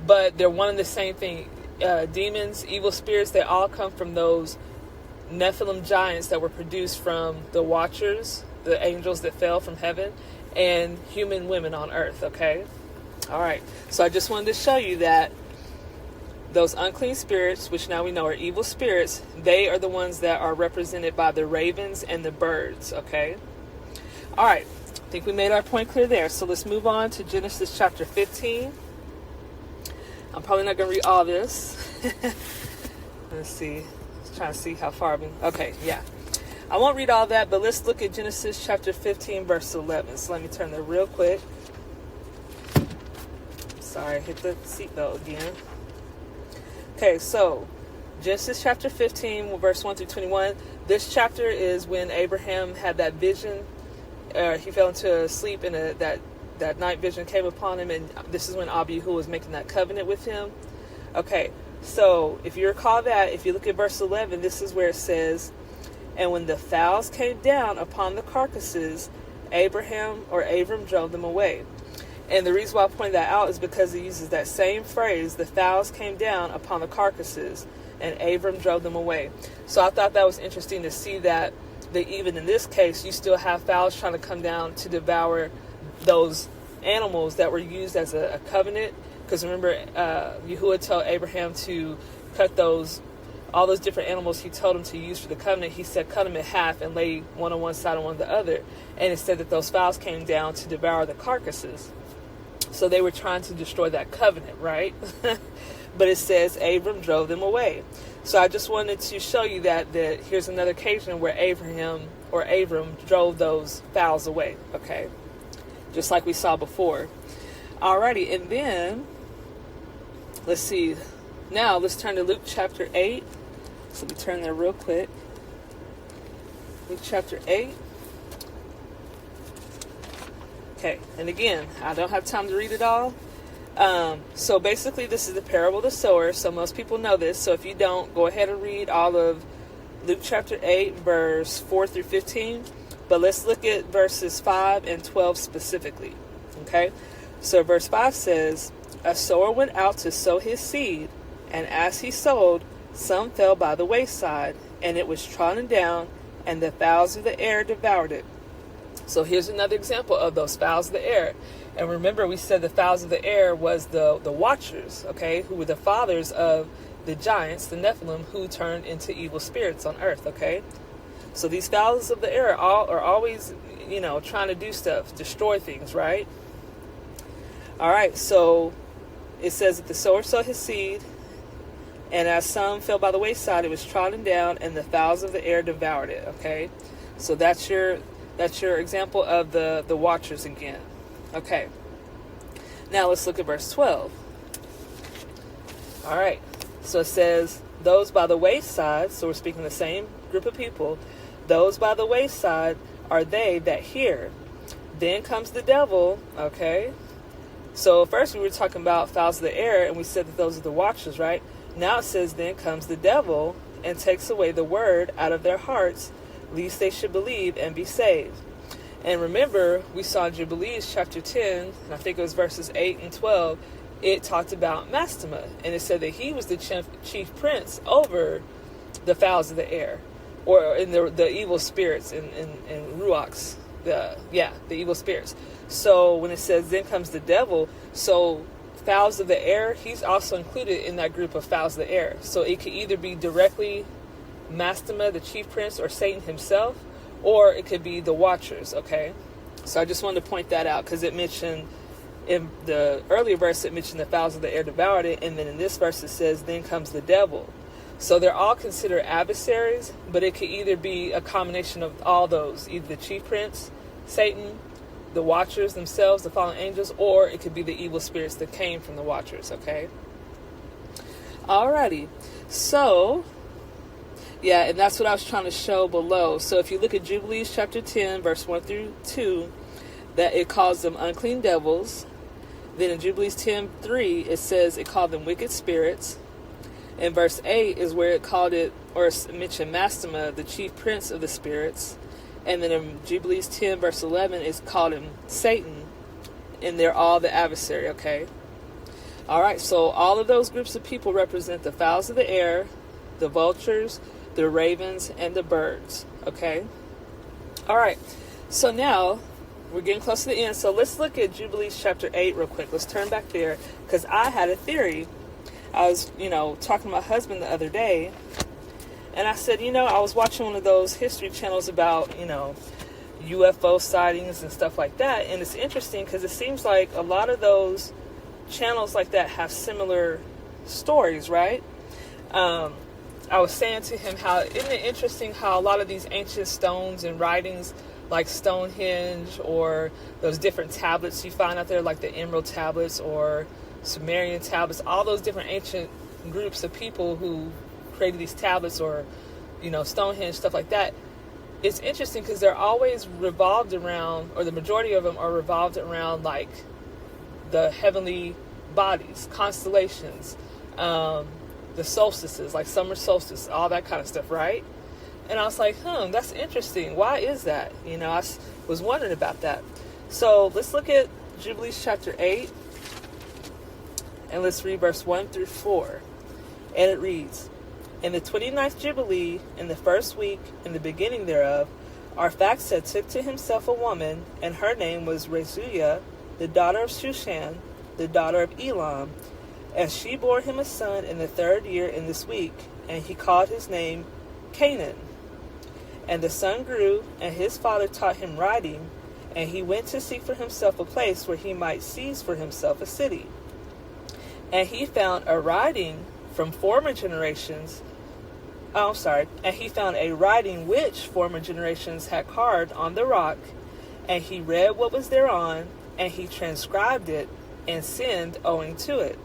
but they're one and the same thing. Demons, evil spirits, they all come from those Nephilim giants that were produced from the watchers, the angels that fell from heaven, and human women on earth. Okay? All right. So I just wanted to show you that those unclean spirits, which now we know are evil spirits, they are the ones that are represented by the ravens and the birds. Okay? All right. I think we made our point clear there. So let's move on to Genesis chapter 15. I'm probably not going to read all this. Let's see. Let's try to see how far I've been. Okay, yeah. I won't read all that, but let's look at Genesis chapter 15, verse 11. So let me turn there real quick. Sorry, I hit the seatbelt again. Okay, so Genesis chapter 15, verse 1 through 21. This chapter is when Abraham had that vision. He fell into sleep, and that night vision came upon him, and this is when Abihu was making that covenant with him. Okay, so if you recall that, if you look at verse 11, this is where it says, and when the fowls came down upon the carcasses, Abram drove them away. And the reason why I pointed that out is because it uses that same phrase, the fowls came down upon the carcasses, and Abram drove them away. So I thought that was interesting to see that even in this case, you still have fowls trying to come down to devour those animals that were used as a covenant. Because remember, Yahuwah told Abraham to cut all those different animals he told him to use for the covenant. He said, cut them in half and lay one on one side and one on the other. And it said that those fowls came down to devour the carcasses. So they were trying to destroy that covenant, right? But it says Abram drove them away. So I just wanted to show you that here's another occasion where Abram drove those fowls away, okay? Just like we saw before. Alrighty, and then, let's see. Now, let's turn to Luke chapter 8. So we turn there real quick. Luke chapter 8. Okay, and again, I don't have time to read it all. So basically, this is the parable of the sower. So most people know this. So if you don't, go ahead and read all of Luke chapter 8, verse 4 through 15. But let's look at verses 5 and 12 specifically. Okay? So verse 5 says, a sower went out to sow his seed, and as he sowed, some fell by the wayside, and it was trodden down, and the fowls of the air devoured it. So here's another example of those fowls of the air. And remember, we said the fowls of the air was the watchers, okay, who were the fathers of the giants, the Nephilim, who turned into evil spirits on earth, okay? So these fowls of the air are always, trying to do stuff, destroy things, right? All right, so it says that the sower sowed his seed, and as some fell by the wayside, it was trodden down, and the fowls of the air devoured it, okay? So that's your example of the watchers again. Okay. Now let's look at verse 12. All right. So it says, those by the wayside, so we're speaking the same group of people, those by the wayside are they that hear. Then comes the devil, okay? So first we were talking about fowls of the air, and we said that those are the watchers, right? Now it says, then comes the devil and takes away the word out of their hearts, lest they should believe and be saved. And remember, we saw in Jubilees chapter 10, and I think it was verses 8 and 12, it talked about Mastema, and it said that he was the chief prince over the fowls of the air, or in the evil spirits in Ruachs, the evil spirits. So when it says, then comes the devil, so fowls of the air, he's also included in that group of fowls of the air. So it could either be directly Mastema, the chief prince, or Satan himself, or it could be the watchers, okay? So I just wanted to point that out, because it mentioned, in the earlier verse, it mentioned the fowls of the air devoured it, and then in this verse it says, then comes the devil. So they're all considered adversaries, but it could either be a combination of all those, either the chief prince, Satan, the watchers themselves, the fallen angels, or it could be the evil spirits that came from the watchers, okay? Alrighty, so yeah, and that's what I was trying to show below. So if you look at Jubilees chapter 10, verse 1 through 2, that it calls them unclean devils. Then in Jubilees 10:3, it says it called them wicked spirits. In verse 8 is where it called it, or mentioned Mastema, the chief prince of the spirits. And then in Jubilees 10, verse 11, it's called him Satan. And they're all the adversary, okay? All right, so all of those groups of people represent the fowls of the air, the vultures, the ravens, and the birds, okay? All right, so now we're getting close to the end. So let's look at Jubilees chapter 8 real quick. Let's turn back there, because I had a theory. I was, talking to my husband the other day, and I said, I was watching one of those history channels about, UFO sightings and stuff like that, and it's interesting because it seems like a lot of those channels like that have similar stories, right? I was saying to him, isn't it interesting how a lot of these ancient stones and writings, like Stonehenge, or those different tablets you find out there, like the Emerald tablets or Sumerian tablets, all those different ancient groups of people who created these tablets, or Stonehenge, stuff like that. It's interesting because they're always revolved around, or the majority of them are revolved around, like the heavenly bodies, constellations, the solstices, like summer solstice, all that kind of stuff, right? And I was like, that's interesting. Why is that? I was wondering about that. So let's look at Jubilees chapter 8, and let's read verse 1 through 4. And it reads, in the 29th Jubilee, in the first week, in the beginning thereof, Arphaxad took to himself a woman, and her name was Rezuiah, the daughter of Shushan, the daughter of Elam. And she bore him a son in the 3rd year in this week, and he called his name Canaan. And the son grew, and his father taught him writing, and he went to seek for himself a place where he might seize for himself a city. And he found a writing from former generations, and he found a writing which former generations had carved on the rock, and he read what was thereon, and he transcribed it, and sinned owing to it.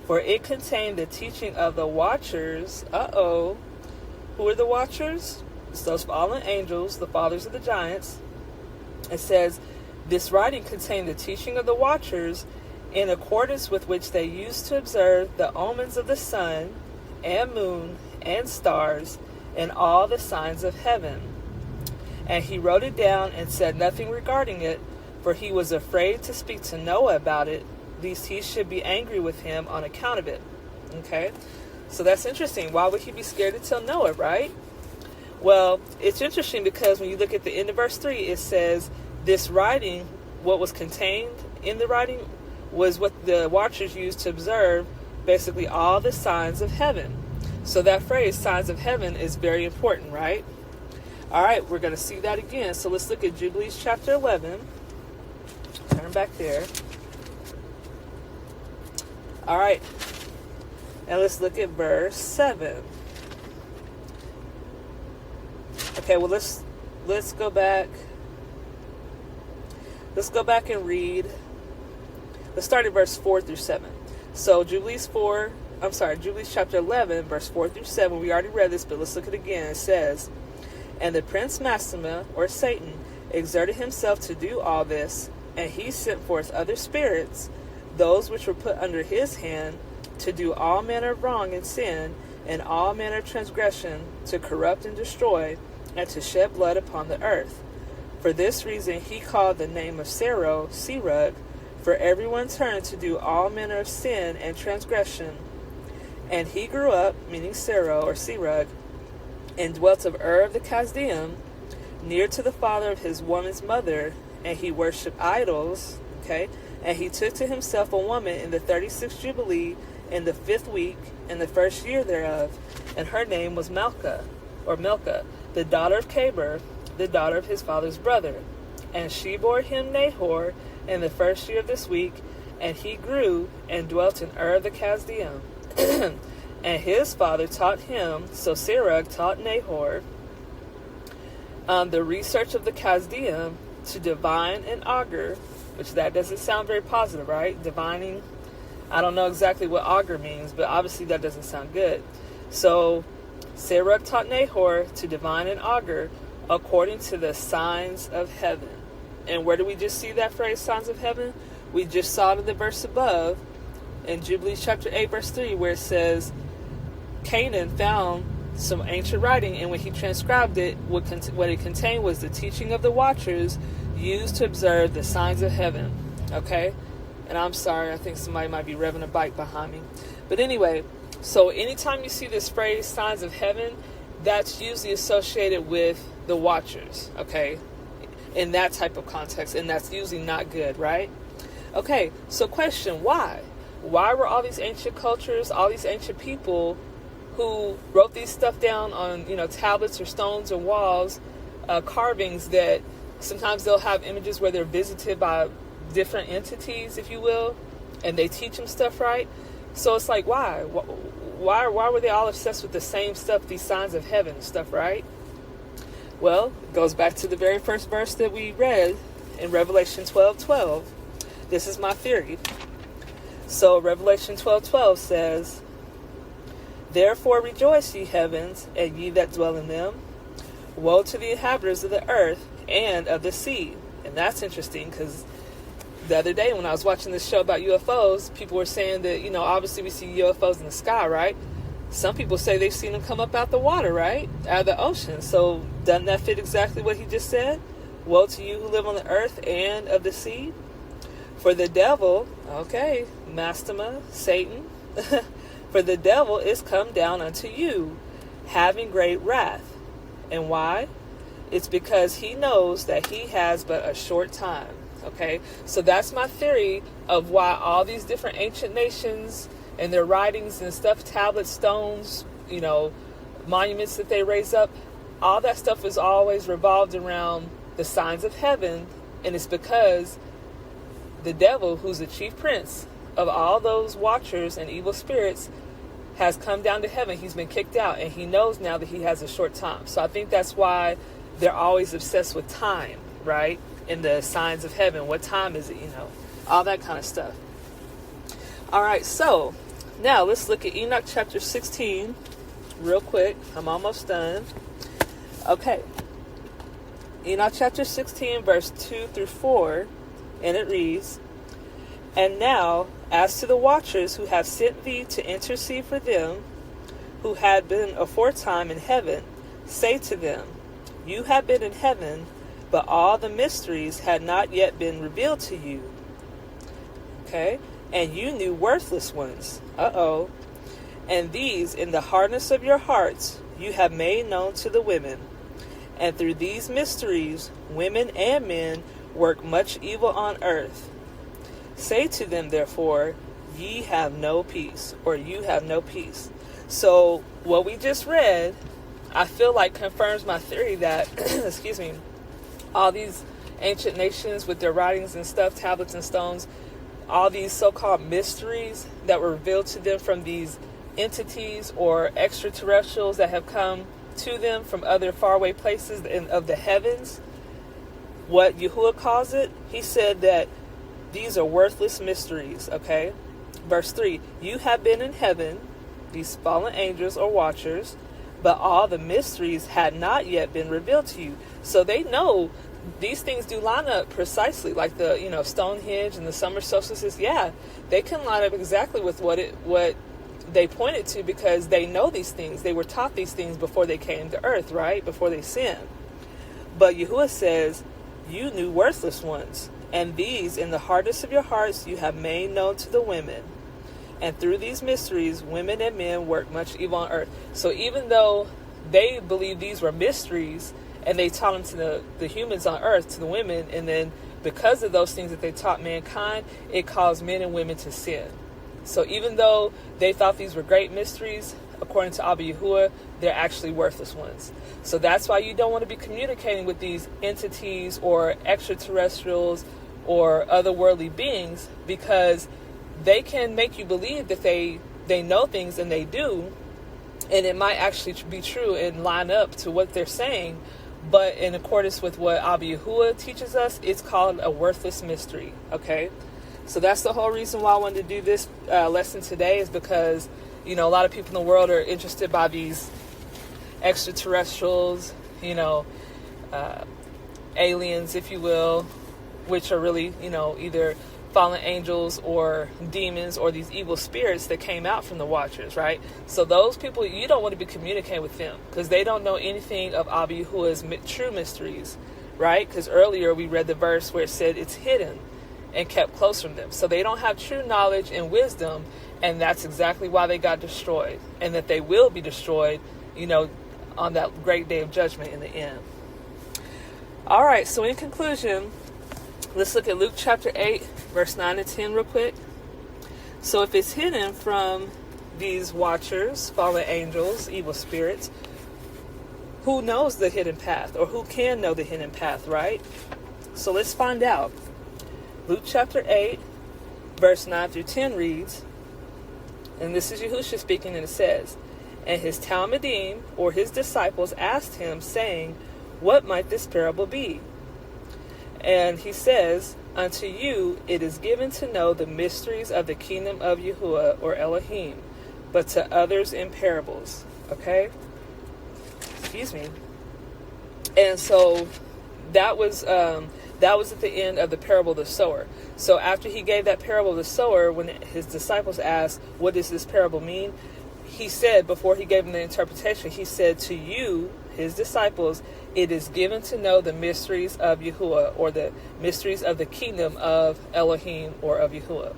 For it contained the teaching of the watchers. Who are the watchers? It's those fallen angels, the fathers of the giants. It says, this writing contained the teaching of the watchers, in accordance with which they used to observe the omens of the sun and moon and stars and all the signs of heaven. And he wrote it down and said nothing regarding it, for he was afraid to speak to Noah about it, lest he should be angry with him on account of it. Okay, so that's interesting. Why would he be scared to tell Noah, right? Well, it's interesting because when you look at the end of verse 3, it says this writing, what was contained in the writing, was what the watchers used to observe basically all the signs of heaven. So that phrase, signs of heaven, is very important, right? All right, we're going to see that again. So let's look at Jubilees chapter 11. Turn back there. All right. And let's look at verse 7. Okay, well, let's go back. Let's go back and read. Let's start at verse 4 through 7. So Jubilees chapter 11, verse 4 through 7. We already read this, but let's look at it again. It says, "And the prince Mastema, or Satan, exerted himself to do all this, and he sent forth other spirits, those which were put under his hand, to do all manner of wrong and sin, and all manner of transgression, to corrupt and destroy, and to shed blood upon the earth. For this reason he called the name of Sarai, Serug, for everyone turned to do all manner of sin and transgression. And he grew up," meaning Sarai or Serug, "and dwelt of Ur of the Chaldean, near to the father of his woman's mother, and he worshipped idols." Okay, "and he took to himself a woman in the 36th Jubilee, in the 5th week, in the 1st year thereof, and her name was Milcah, the daughter of Cabir, the daughter of his father's brother. And she bore him Nahor in the 1st year of this week, and he grew and dwelt in Ur of the Chaldean. And his father taught him," so Serug taught Nahor, "the research of the Chaldean, to divine and augur," which that doesn't sound very positive, right? Divining. I don't know exactly what augur means, but obviously that doesn't sound good. So Serug taught Nahor to divine and augur according to the signs of heaven. And where do we just see that phrase, signs of heaven? We just saw it in the verse above, in Jubilees chapter 8, verse 3, where it says, Canaan found some ancient writing, and when he transcribed it, what it contained was the teaching of the watchers used to observe the signs of heaven. Okay? And I'm sorry, I think somebody might be revving a bike behind me. But anyway, so anytime you see this phrase, signs of heaven, that's usually associated with the watchers, okay? In that type of context, and that's usually not good, right? Okay, so question, why? Why were all these ancient cultures, all these ancient people who wrote these stuff down on, tablets or stones or walls, carvings that sometimes they'll have images where they're visited by different entities, if you will, and they teach them stuff, right? So it's like, why? Why were they all obsessed with the same stuff, these signs of heaven stuff, right? Well, it goes back to the very first verse that we read in Revelation 12:12. This is my theory. So Revelation 12:12 says, "Therefore rejoice, ye heavens, and ye that dwell in them. Woe to the inhabitants of the earth and of the sea." And that's interesting because the other day when I was watching this show about UFOs, people were saying that, obviously we see UFOs in the sky, right? Some people say they've seen them come up out the water, right? Out of the ocean. So doesn't that fit exactly what he just said? Woe to you who live on the earth and of the sea. For the devil, okay, Mastema, Satan, for the devil is come down unto you, having great wrath. And why? It's because he knows that he has but a short time. Okay, so that's my theory of why all these different ancient nations and their writings and stuff, tablets, stones, monuments that they raise up, all that stuff is always revolved around the signs of heaven. And it's because the devil, who's the chief prince of all those watchers and evil spirits, has come down to heaven. He's been kicked out, and he knows now that he has a short time. So I think that's why they're always obsessed with time, right? In the signs of heaven. What time is it? All that kind of stuff. All right, so now let's look at Enoch chapter 16 real quick. I'm almost done. Okay. Enoch chapter 16, verse 2 through 4, and it reads, "And now, as to the watchers who have sent thee to intercede for them, who had been aforetime in heaven, say to them, You have been in heaven, but all the mysteries had not yet been revealed to you. Okay? And you knew worthless ones. And these, in the hardness of your hearts, you have made known to the women. And through these mysteries, women and men work much evil on earth. Say to them, therefore, ye have no peace, or you have no peace. So what we just read, I feel like confirms my theory that, excuse me, all these ancient nations with their writings and stuff, tablets and stones, all these so-called mysteries that were revealed to them from these entities or extraterrestrials that have come to them from other faraway places of the heavens, what Yahuwah calls it, he said that these are worthless mysteries, okay? Verse 3, you have been in heaven, these fallen angels or watchers, but all the mysteries had not yet been revealed to you. So they know these things do line up precisely, like the Stonehenge and the summer solstices. Yeah, they can line up exactly with what they pointed to, because they know these things. They were taught these things before they came to earth, right? Before they sinned. But Yahuwah says, you knew worthless ones, and these in the hardness of your hearts you have made known to the women. And through these mysteries, women and men work much evil on earth. So even though they believe these were mysteries, and they taught them to the humans on earth, to the women, and then because of those things that they taught mankind, it caused men and women to sin. So even though they thought these were great mysteries, according to Abba Yahuwah, they're actually worthless ones. So that's why you don't want to be communicating with these entities or extraterrestrials or otherworldly beings, because they can make you believe that they know things, and they do, and it might actually be true and line up to what they're saying, but in accordance with what Abba Yahuwah teaches us, it's called a worthless mystery, okay? So that's the whole reason why I wanted to do this lesson today, is because, a lot of people in the world are interested by these extraterrestrials, aliens, if you will, which are really, either fallen angels or demons or these evil spirits that came out from the watchers, right? So those people, you don't want to be communicating with them, because they don't know anything of Abba Yahuwah's true mysteries, right? Because earlier we read the verse where it said it's hidden and kept close from them. So they don't have true knowledge and wisdom, and that's exactly why they got destroyed, and that they will be destroyed, on that great day of judgment in the end. All right, so in conclusion, let's look at Luke chapter 8, verse 9 and 10 real quick. So if it's hidden from these watchers, fallen angels, evil spirits, who knows the hidden path, or who can know the hidden path, right? So let's find out. Luke chapter 8, verse 9 through 10 reads, and this is Yahushua speaking, and it says, and his Talmudim, or his disciples, asked him, saying, what might this parable be? And he says, unto you it is given to know the mysteries of the kingdom of Yahuwah, or Elohim, but to others in parables. Okay? Excuse me. And so that was at the end of the parable of the sower. So after he gave that parable of the sower, when his disciples asked, what does this parable mean? He said, before he gave them the interpretation, he said, to you, his disciples, it is given to know the mysteries of Yahuwah, or the mysteries of the kingdom of Elohim, or of Yahuwah.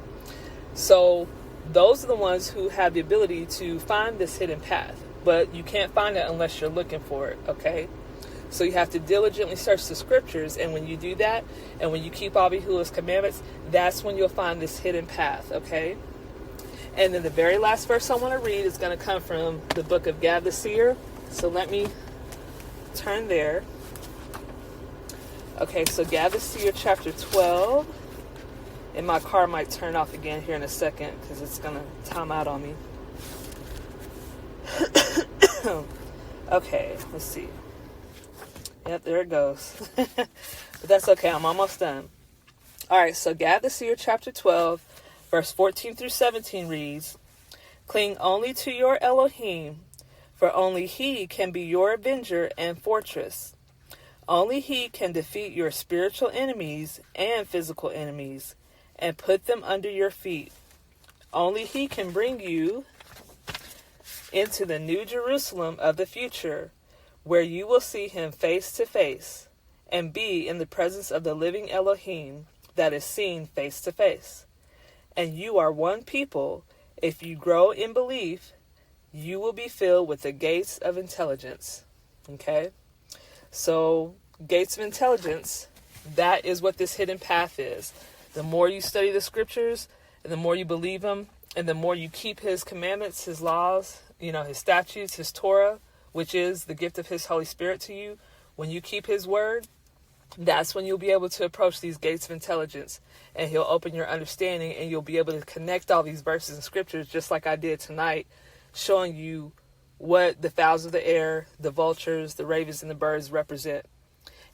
So those are the ones who have the ability to find this hidden path, but you can't find it unless you're looking for it, okay? So you have to diligently search the scriptures, and when you do that, and when you keep Abba Yahuwah's commandments, that's when you'll find this hidden path, okay? And then the very last verse I want to read is going to come from the book of Gad the Seer. So let me turn there. Okay, so Gad the Seer chapter 12. And my car might turn off again here in a second, because it's going to time out on me. Okay, let's see. Yep, there it goes. But that's okay, I'm almost done. Alright, so Gad the Seer chapter 12, verse 14 through 17 reads, cling only to your Elohim, for only he can be your avenger and fortress. Only he can defeat your spiritual enemies and physical enemies, and put them under your feet. Only he can bring you into the new Jerusalem of the future, where you will see him face to face, and be in the presence of the living Elohim that is seen face to face. And you are one people. If you grow in belief, you will be filled with the gates of intelligence. Okay? So, gates of intelligence, that is what this hidden path is. The more you study the scriptures, and the more you believe them, and the more you keep his commandments, his laws, his statutes, his Torah, which is the gift of his Holy Spirit to you, when you keep his word, that's when you'll be able to approach these gates of intelligence, and he'll open your understanding, and you'll be able to connect all these verses and scriptures just like I did tonight, showing you what the fowls of the air, the vultures, the ravens, and the birds represent.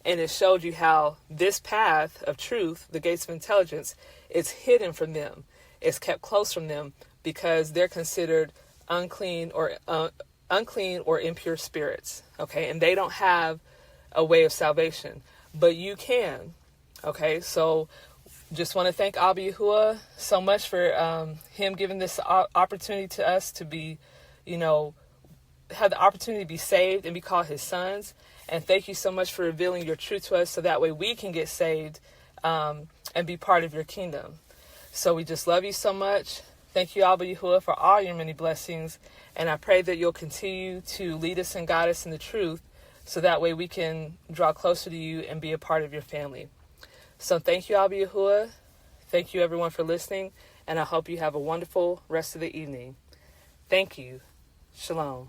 And it showed you how this path of truth, the gates of intelligence, is hidden from them. It's kept close from them because they're considered unclean or impure spirits. Okay, and they don't have a way of salvation, but you can. Okay, so just want to thank Abba Yahuwah so much for him giving this opportunity to us to be, have the opportunity to be saved and be called his sons. And thank you so much for revealing your truth to us so that way we can get saved and be part of your kingdom. So we just love you so much. Thank you, Abba Yahuwah, for all your many blessings. And I pray that you'll continue to lead us and guide us in the truth so that way we can draw closer to you and be a part of your family. So thank you, Abba Yahuwah. Thank you, everyone, for listening. And I hope you have a wonderful rest of the evening. Thank you. Shalom.